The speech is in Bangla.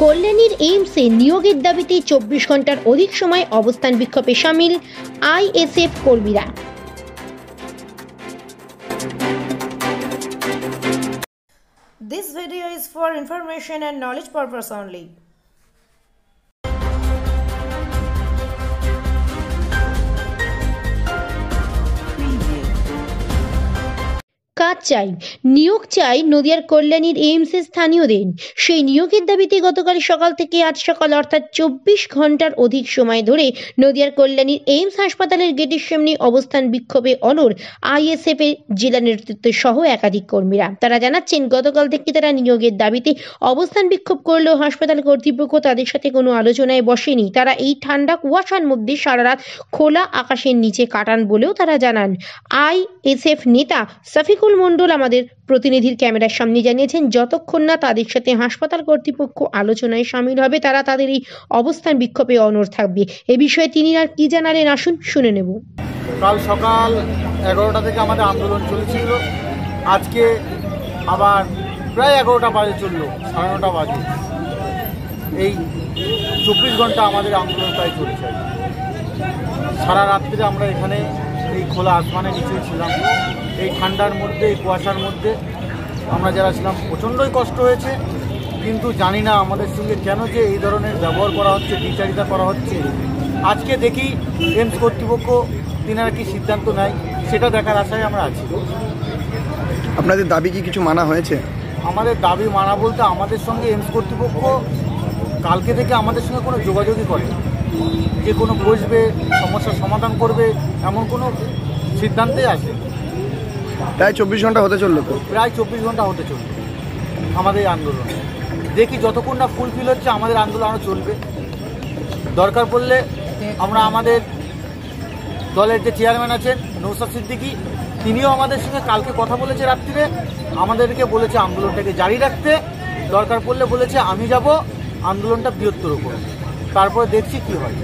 কল্যাণীর এইমসে নিয়োগের দাবিতে 24 ঘন্টার অধিক সময় অবস্থান বিক্ষোভে সামিল আইএসএফ কর্মীরা। This video is for information and knowledge purpose only. কাজ চাই, নিয়োগ চাই নদিয়ার কল্যাণীর এইমসের স্থানীয়দের। সেই নিয়োগের দাবিতে গতকাল সকাল থেকে আজ সকাল অর্থাৎ 24 ঘন্টার অধিক সময় ধরে নদিয়ার কল্যাণীর এইমস হাসপাতালের গেটের সামনে অবস্থান বিক্ষোভে অনড় আইএসএফ এর জেলা নেতৃত্ব সহ একাধিক কর্মীরা। তারা জানাচ্ছেন গতকাল থেকে তারা নিয়োগের দাবিতে অবস্থান বিক্ষোভ করলেও হাসপাতাল কর্তৃপক্ষ তাদের সাথে কোনো আলোচনায় বসেনি। তারা এই ঠান্ডা কুয়াশার মধ্যে সারা রাত খোলা আকাশের নিচে কাটান বলেও তারা জানান। আইএসএফ নেতা সাফিকুল মন্ডল আমাদের প্রতিনিধির ক্যামেরার সামনে জানিয়েছেন, যতক্ষণ না তাদের সাথে হাসপাতাল কর্তৃপক্ষ আলোচনায় সামিল হবে তারা তাদের এই অবস্থান বিক্ষোভে অনড় থাকবে। এ বিষয়ে তিনি আর কি জানালেন আসুন শুনে নেব। কাল সকাল 11টা থেকে আমাদের আন্দোলন চলছিল, আজকে আবার প্রায় 11টা বাজে চললো, 9:30 বাজে। এই 24 ঘন্টা আমাদের আন্দোলন প্রায় চলছে। সারা রাত্রিরে আমরা এখানে এই খোলা আসমানের নিচে ছিলাম, এই ঠান্ডার মধ্যে, এই কুয়াশার মধ্যে আমরা যারা ছিলাম প্রচণ্ডই কষ্ট হয়েছে। কিন্তু জানি না আমাদের সঙ্গে কেন যে এই ধরনের ব্যবহার করা হচ্ছে, বিচারিতা করা হচ্ছে। আজকে দেখি এইমস কর্তৃপক্ষ তিনারা কি সিদ্ধান্ত নেয় সেটা দেখার আশায় আমরা আছি। আপনাদের দাবি কি কিছু মানা হয়েছে? আমাদের দাবি মানা বলতে আমাদের সঙ্গে এইমস কর্তৃপক্ষ কালকে থেকে আমাদের সঙ্গে কোনো যোগাযোগই করে, যে কোনো বসবে, সমস্যার সমাধান করবে এমন কোনো সিদ্ধান্তে আসে। প্রায় 24 ঘন্টা হতে চললো তো? প্রায় 24 ঘন্টা হতে চললো আমাদের এই আন্দোলন। দেখি যতক্ষণ না ফুলফিল হচ্ছে আমাদের আন্দোলন আরও চলবে। দরকার পড়লে আমরা আমাদের দলের যে চেয়ারম্যান আছেন নৌসাদ সিদ্দিকী, তিনিও আমাদের সঙ্গে কালকে কথা বলেছে রাত্রিরে, আমাদেরকে বলেছে আন্দোলনটাকে জারি রাখতে। দরকার পড়লে বলেছে আমি যাব আন্দোলনটা বৃহত্তর করব, তারপরে দেখছি কি হয়।